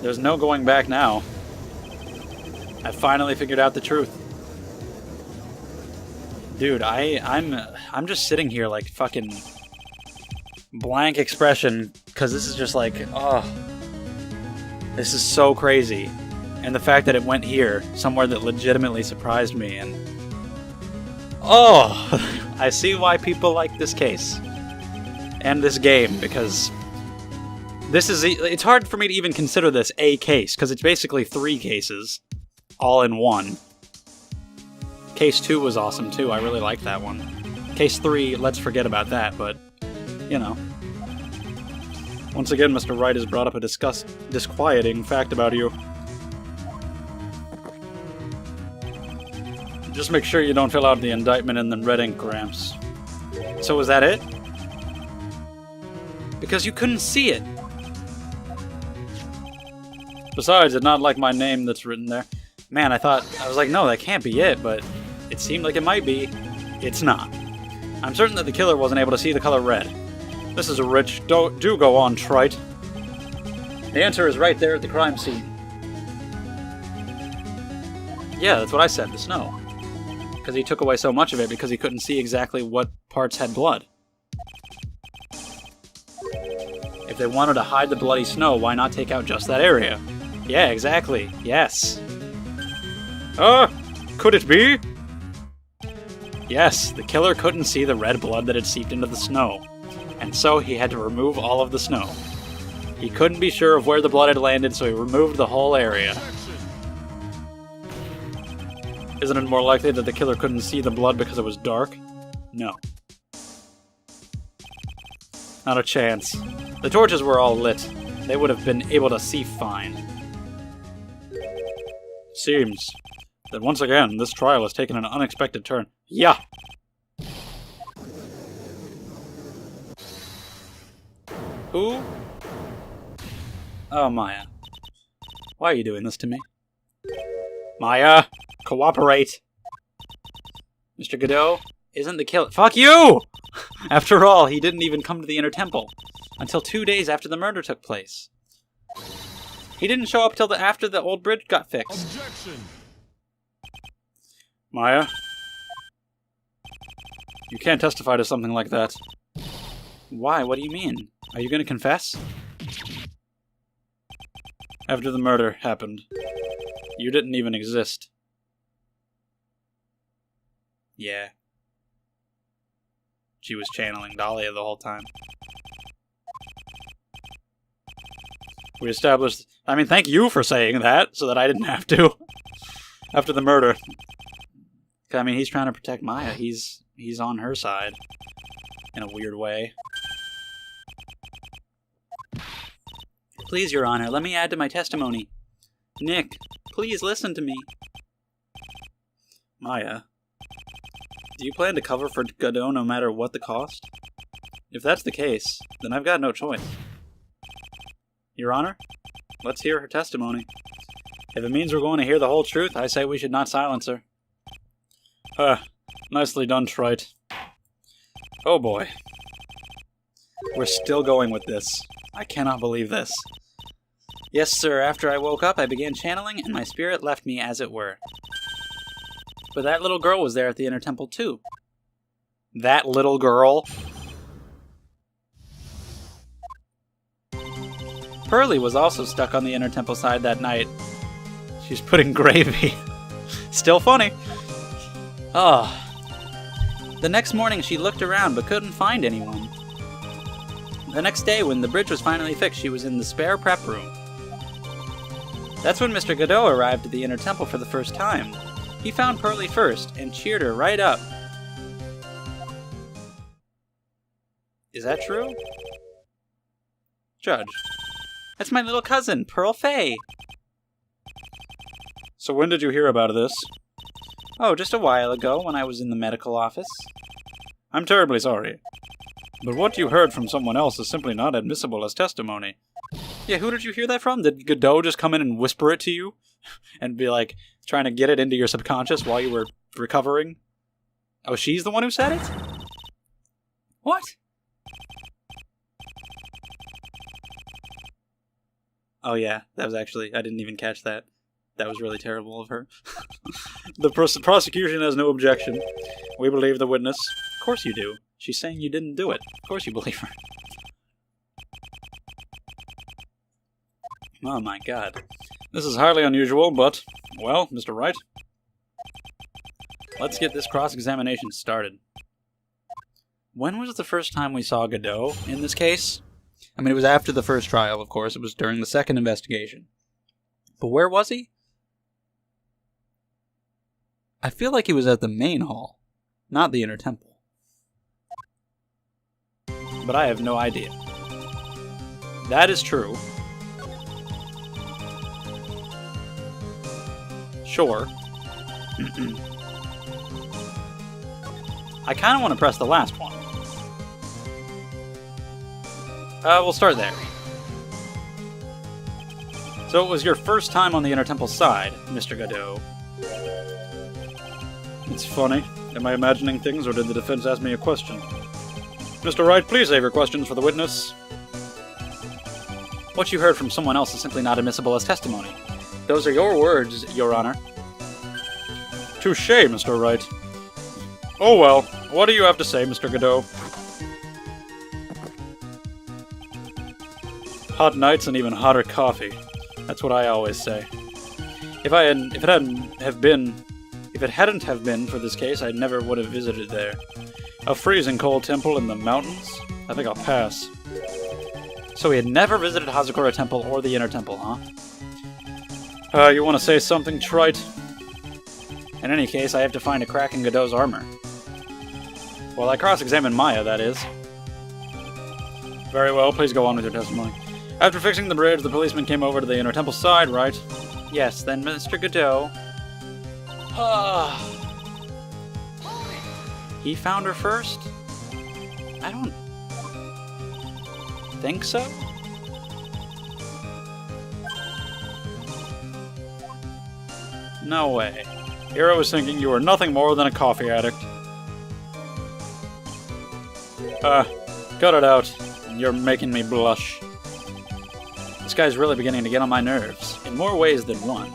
There's no going back now. I finally figured out the truth. Dude, I'm just sitting here like fucking blank expression, because this is just like, oh, this is so crazy. And the fact that it went here, somewhere that legitimately surprised me, and oh, I see why people like this case and this game, because it's hard for me to even consider this a case, because it's basically 3 cases all in one. Case 2 was awesome too, I really liked that one. Case 3, let's forget about that, but, you know. Once again, Mr. Wright has brought up a disquieting fact about you. Just make sure you don't fill out the indictment in the red ink, Gramps. So was that it? Because you couldn't see it. Besides, it's not like my name that's written there. Man, I was like, no, that can't be it, but it seemed like it might be. It's not. I'm certain that the killer wasn't able to see the color red. This is a rich... Do go on, Trite. The answer is right there at the crime scene. Yeah, that's what I said, the snow. Because he took away so much of it because he couldn't see exactly what parts had blood. If they wanted to hide the bloody snow, why not take out just that area? Yeah, exactly. Yes. Could it be? Yes, the killer couldn't see the red blood that had seeped into the snow, and so he had to remove all of the snow. He couldn't be sure of where the blood had landed, so he removed the whole area. Isn't it more likely that the killer couldn't see the blood because it was dark? No. Not a chance. The torches were all lit. They would have been able to see fine. Seems that once again, this trial has taken an unexpected turn. Yeah! Who? Oh, Maya. Why are you doing this to me? Maya! Cooperate! Mr. Godot isn't the killer— Fuck you! After all, he didn't even come to the Inner Temple until 2 days after the murder took place. He didn't show up till after the old bridge got fixed. Objection! Maya? You can't testify to something like that. Why? What do you mean? Are you going to confess? After the murder happened, you didn't even exist. Yeah. She was channeling Dahlia the whole time. We established... I mean, thank you for saying that, so that I didn't have to. After the murder. I mean, he's trying to protect Maya. He's on her side. In a weird way. Please, Your Honor, let me add to my testimony. Nick, please listen to me. Maya, do you plan to cover for Godot no matter what the cost? If that's the case, then I've got no choice. Your Honor, let's hear her testimony. If it means we're going to hear the whole truth, I say we should not silence her. Nicely done, Trite. Oh boy. We're still going with this. I cannot believe this. Yes, sir, after I woke up, I began channeling, and my spirit left me, as it were. But that little girl was there at the Inner Temple, too. That little girl? Pearlie was also stuck on the Inner Temple side that night. She's putting gravy. Still funny. Oh. The next morning, she looked around, but couldn't find anyone. The next day, when the bridge was finally fixed, she was in the spare prep room. That's when Mr. Godot arrived at the Inner Temple for the first time. He found Pearlie first, and cheered her right up. Is that true? Judge. That's my little cousin, Pearl Fay. So when did you hear about this? Oh, just a while ago, when I was in the medical office. I'm terribly sorry. But what you heard from someone else is simply not admissible as testimony. Yeah, who did you hear that from? Did Godot just come in and whisper it to you? And be like, trying to get it into your subconscious while you were recovering? Oh, she's the one who said it? What? Oh yeah, that was actually... I didn't even catch that. That was really terrible of her. The prosecution has no objection. We believe the witness. Of course you do. She's saying you didn't do it. Of course you believe her. Oh my god. This is highly unusual, but... Well, Mr. Wright, let's get this cross-examination started. When was the first time we saw Godot in this case? I mean, it was after the first trial, of course. It was during the second investigation. But where was he? I feel like he was at the main hall, not the inner temple. But I have no idea. That is true. Sure. I kind of want to press the last one. We'll start there. So it was your first time on the Inner Temple side, Mr. Godot. It's funny. Am I imagining things, or did the defense ask me a question? Mr. Wright, please save your questions for the witness. What you heard from someone else is simply not admissible as testimony. Those are your words, Your Honor. Touché, Mr. Wright. Oh well, what do you have to say, Mr. Godot? Hot nights and even hotter coffee. That's what I always say. If it hadn't have been for this case, I never would have visited there. A freezing cold temple in the mountains? I think I'll pass. So he had never visited Hazakura Temple or the Inner Temple, huh? You want to say something, Trite? In any case, I have to find a crack in Godot's armor. Well, I cross-examined Maya, that is. Very well, please go on with your testimony. After fixing the bridge, the policeman came over to the Inner Temple side, right? Yes, then Mr. Godot... He found her first? I don't... think so? No way. Here I was thinking you were nothing more than a coffee addict. Cut it out. You're making me blush. This guy's really beginning to get on my nerves, in more ways than one.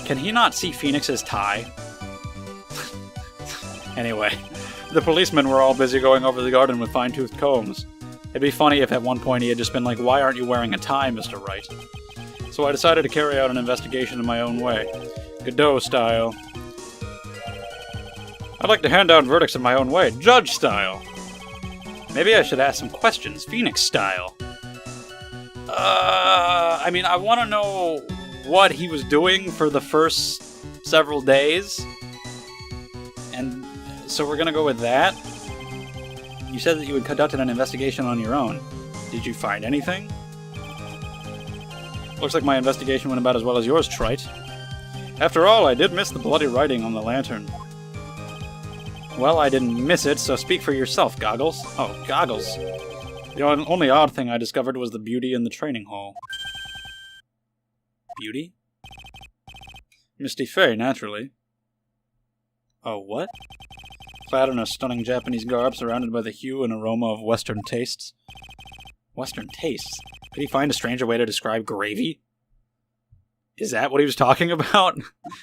Can he not see Phoenix's tie? Anyway, the policemen were all busy going over the garden with fine-toothed combs. It'd be funny if at one point he had just been like, "Why aren't you wearing a tie, Mr. Wright?" So I decided to carry out an investigation in my own way. Godot style. I'd like to hand down verdicts in my own way. Judge style. Maybe I should ask some questions. Phoenix style. I mean, I want to know what he was doing for the first several days. And so we're going to go with that. You said that you had conducted an investigation on your own. Did you find anything? Looks like my investigation went about as well as yours, Trite. After all, I did miss the bloody writing on the lantern. Well, I didn't miss it, so speak for yourself, Goggles. Oh, Goggles. The only odd thing I discovered was the beauty in the training hall. Beauty? Misty Faye, naturally. Oh, what? Clad in a stunning Japanese garb, surrounded by the hue and aroma of Western tastes. Western tastes? Could he find a stranger way to describe gravy? Is that what he was talking about?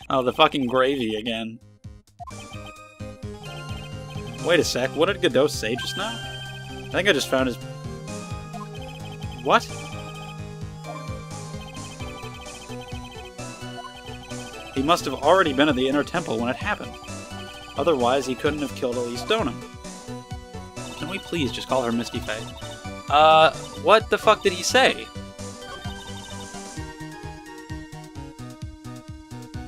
Oh, the fucking gravy again. Wait a sec, what did Godot say just now? I think I just found his... What? He must have already been at the Inner Temple when it happened. Otherwise, he couldn't have killed Elise Donham. Can we please just call her Misty Faye? What the fuck did he say?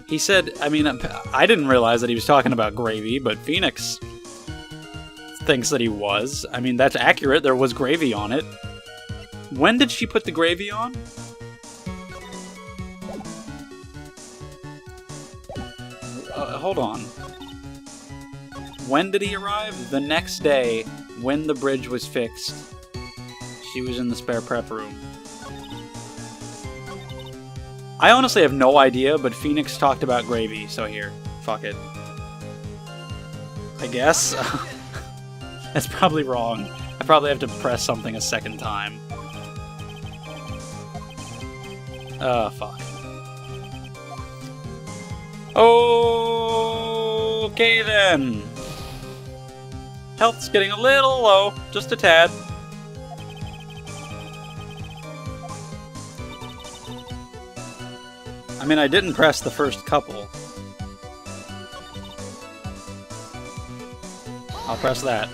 He said, I mean, I didn't realize that he was talking about gravy, but Phoenix thinks that he was. I mean, that's accurate, there was gravy on it. When did she put the gravy on? Hold on. When did he arrive? The next day, when the bridge was fixed. She was in the spare prep room. I honestly have no idea, but Phoenix talked about gravy, so here. Fuck it. I guess. That's probably wrong. I probably have to press something a second time. Fuck. Okay then. Health's getting a little low, just a tad. I mean, I didn't press the first couple. I'll press that.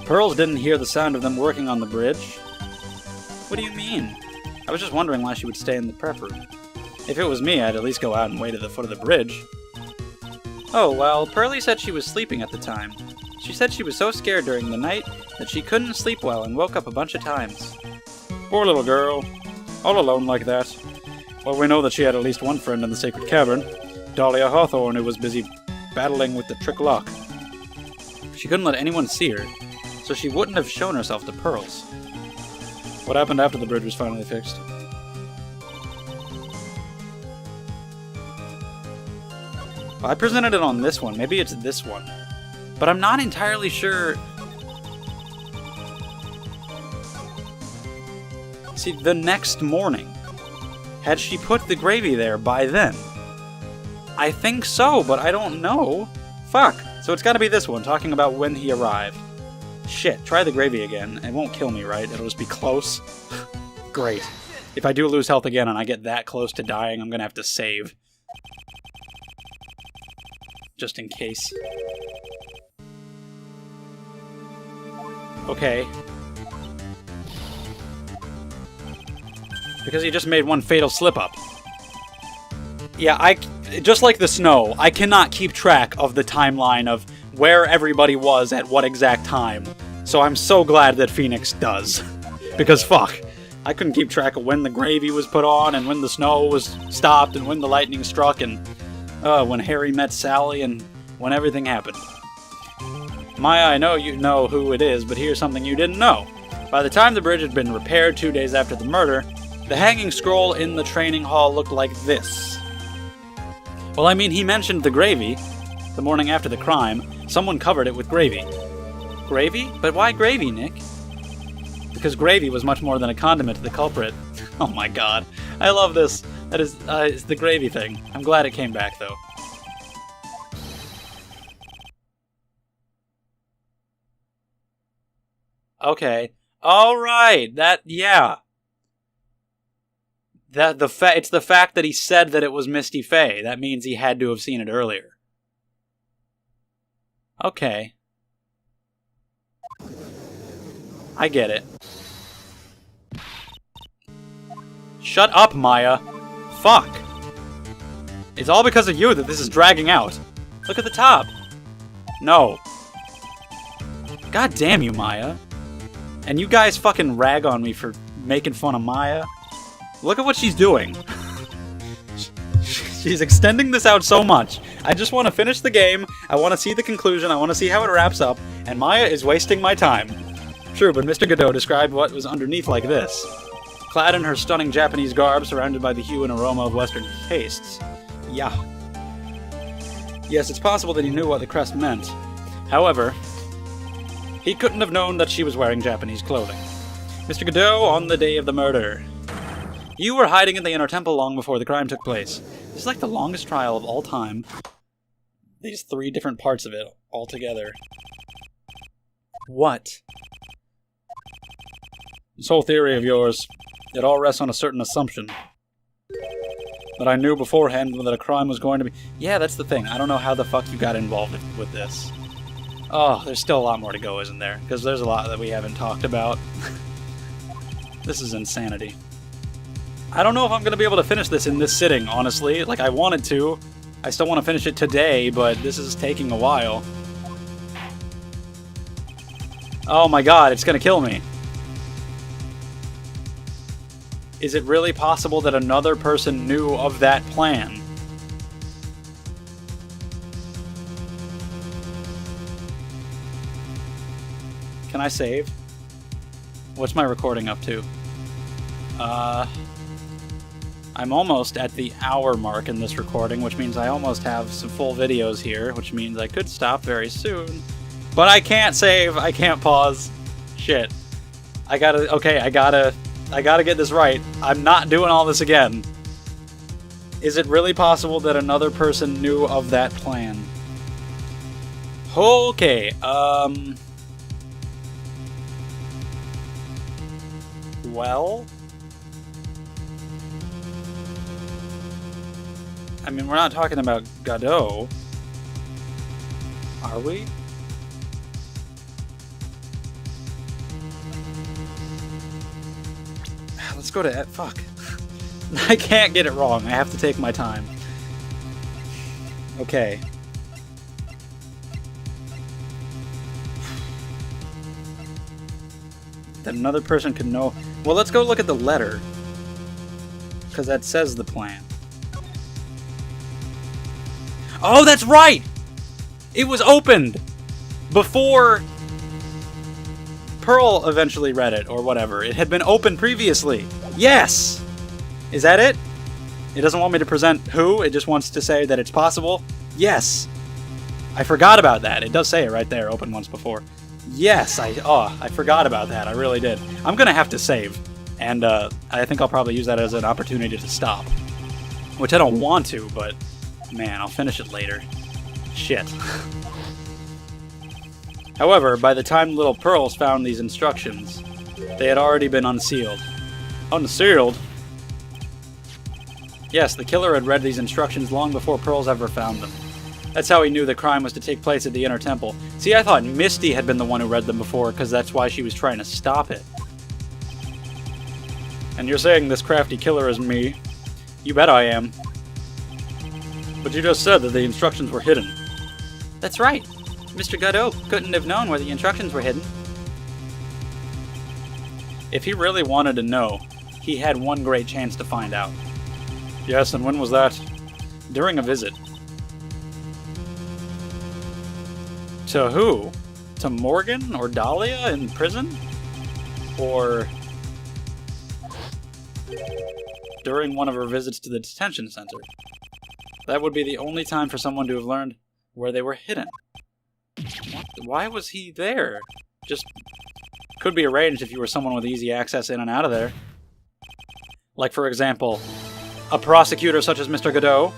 Pearls didn't hear the sound of them working on the bridge. What do you mean? I was just wondering why she would stay in the prep room. If it was me, I'd at least go out and wait at the foot of the bridge. Oh, well, Pearlie said she was sleeping at the time. She said she was so scared during the night that she couldn't sleep well and woke up a bunch of times. Poor little girl. All alone like that. Well, we know that she had at least one friend in the Sacred Cavern, Dahlia Hawthorne, who was busy battling with the Trick Lock. She couldn't let anyone see her, so she wouldn't have shown herself to Pearls. What happened after the bridge was finally fixed? Well, I presented it on this one. Maybe it's this one. But I'm not entirely sure. See, the next morning. Had she put the gravy there by then? I think so, but I don't know. Fuck. So it's gotta be this one, talking about when he arrived. Shit, try the gravy again. It won't kill me, right? It'll just be close. Great. If I do lose health again and I get that close to dying, I'm gonna have to save. Just in case. Okay. Because he just made one fatal slip-up. Yeah, just like the snow, I cannot keep track of the timeline of where everybody was at what exact time. So I'm so glad that Phoenix does. Because fuck, I couldn't keep track of when the gravy was put on, and when the snow was stopped, and when the lightning struck, and when Harry met Sally, and when everything happened. Maya, I know you know who it is, but here's something you didn't know. By the time the bridge had been repaired 2 days after the murder, the hanging scroll in the training hall looked like this. Well, I mean, he mentioned the gravy. The morning after the crime, someone covered it with gravy. Gravy? But why gravy, Nick? Because gravy was much more than a condiment to the culprit. Oh my god. I love this. That is it's the gravy thing. I'm glad it came back, though. Okay. Alright! Yeah. It's the fact that he said that it was Misty Faye. That means he had to have seen it earlier. Okay. I get it. Shut up, Maya. Fuck. It's all because of you that this is dragging out. Look at the top. No. God damn you, Maya. And you guys fucking rag on me for making fun of Maya. Look at what she's doing. She's extending this out so much. I just want to finish the game. I want to see the conclusion. I want to see how it wraps up. And Maya is wasting my time. True, but Mr. Godot described what was underneath like this. Clad in her stunning Japanese garb, surrounded by the hue and aroma of Western tastes. Yeah. Yes, it's possible that he knew what the crest meant. However, he couldn't have known that she was wearing Japanese clothing. Mr. Godot, on the day of the murder. You were hiding in the inner temple long before the crime took place. This is like the longest trial of all time. These 3 different parts of it, all together. What? This whole theory of yours, it all rests on a certain assumption. That I knew beforehand that a crime was going to be... Yeah, that's the thing. I don't know how the fuck you got involved with this. Oh, there's still a lot more to go, isn't there? Because there's a lot that we haven't talked about. This is insanity. I don't know if I'm going to be able to finish this in this sitting, honestly. Like, I wanted to. I still want to finish it today, but this is taking a while. Oh my god, it's going to kill me. Is it really possible that another person knew of that plan? Can I save? What's my recording up to? I'm almost at the hour mark in this recording, which means I almost have some full videos here, which means I could stop very soon. But I can't save, I can't pause. Shit. I gotta I gotta get this right. I'm not doing all this again. Is it really possible that another person knew of that plan? Okay, well... I mean, we're not talking about Godot, are we? Let's go to... fuck. I can't get it wrong. I have to take my time. Okay. That another person could know... Well, let's go look at the letter. Because that says the plan. Oh, that's right! It was opened! Before... Pearl eventually read it, or whatever. It had been opened previously. Yes! Is that it? It doesn't want me to present who, it just wants to say that it's possible? Yes! I forgot about that. It does say it right there, opened once before. Yes, I forgot about that. I really did. I'm gonna have to save. And, I think I'll probably use that as an opportunity to stop. Which I don't want to, but... Man, I'll finish it later. Shit. However, by the time little Pearls found these instructions, they had already been unsealed. Unsealed? Yes, the killer had read these instructions long before Pearls ever found them. That's how he knew the crime was to take place at the Inner Temple. See, I thought Misty had been the one who read them before, because that's why she was trying to stop it. And you're saying this crafty killer is me? You bet I am. But you just said that the instructions were hidden. That's right. Mr. Godot couldn't have known where the instructions were hidden. If he really wanted to know, he had one great chance to find out. Yes, and when was that? During a visit. To who? To Morgan or Dahlia in prison? Or during one of her visits to the detention center? That would be the only time for someone to have learned where they were hidden. What? Why was he there? Just could be arranged if you were someone with easy access in and out of there. Like, for example, a prosecutor such as Mr. Godot.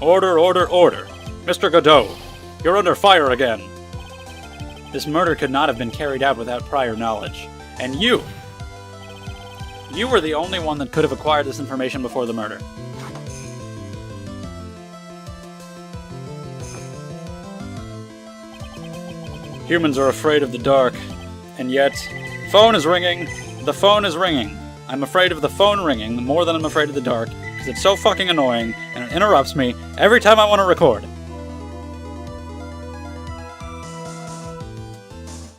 Order, order, order. Mr. Godot, you're under fire again. This murder could not have been carried out without prior knowledge. And you were the only one that could have acquired this information before the murder. Humans are afraid of the dark, and yet... Phone is ringing! The phone is ringing! I'm afraid of the phone ringing more than I'm afraid of the dark, because it's so fucking annoying, and it interrupts me every time I want to record.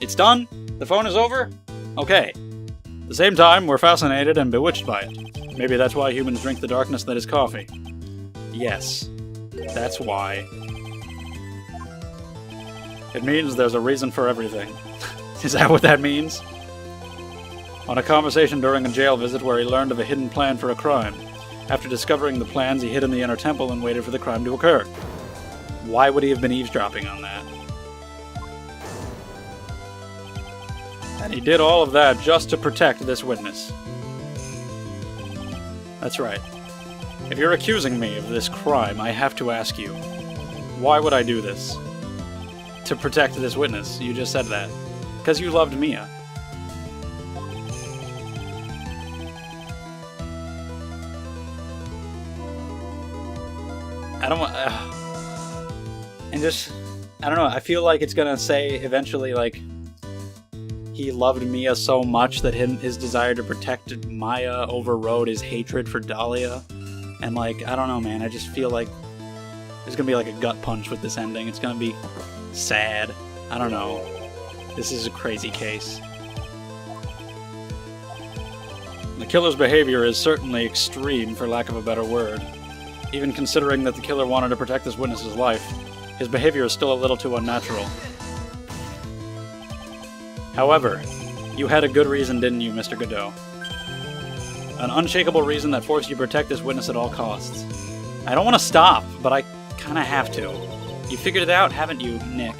It's done? The phone is over? Okay. At the same time, we're fascinated and bewitched by it. Maybe that's why humans drink the darkness that is coffee. Yes. That's why. It means there's a reason for everything. Is that what that means? On a conversation during a jail visit where he learned of a hidden plan for a crime. After discovering the plans, he hid in the Inner Temple and waited for the crime to occur. Why would he have been eavesdropping on that? And he did all of that just to protect this witness. That's right. If you're accusing me of this crime, I have to ask you, why would I do this? To protect this witness. You just said that. Because you loved Mia. I don't want... and just... I don't know, I feel like it's gonna say eventually, like... He loved Mia so much that his desire to protect Maya overrode his hatred for Dahlia. And, like, I don't know, man. I just feel like there's gonna be, like, a gut punch with this ending. It's gonna be sad. I don't know. This is a crazy case. The killer's behavior is certainly extreme, for lack of a better word. Even considering that the killer wanted to protect this witness's life, his behavior is still a little too unnatural. However, you had a good reason, didn't you, Mr. Godot? An unshakable reason that forced you to protect this witness at all costs. I don't want to stop, but I kinda have to. You figured it out, haven't you, Nick?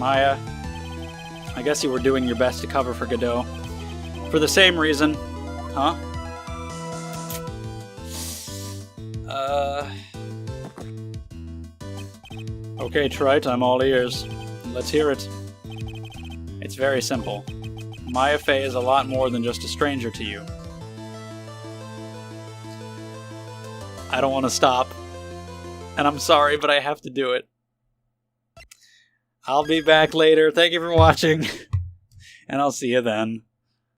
Maya, I guess you were doing your best to cover for Godot. For the same reason. Huh? Okay, Trite, I'm all ears. Let's hear it. It's very simple. Maya Fey is a lot more than just a stranger to you. I don't want to stop. And I'm sorry, but I have to do it. I'll be back later. Thank you for watching. And I'll see you then.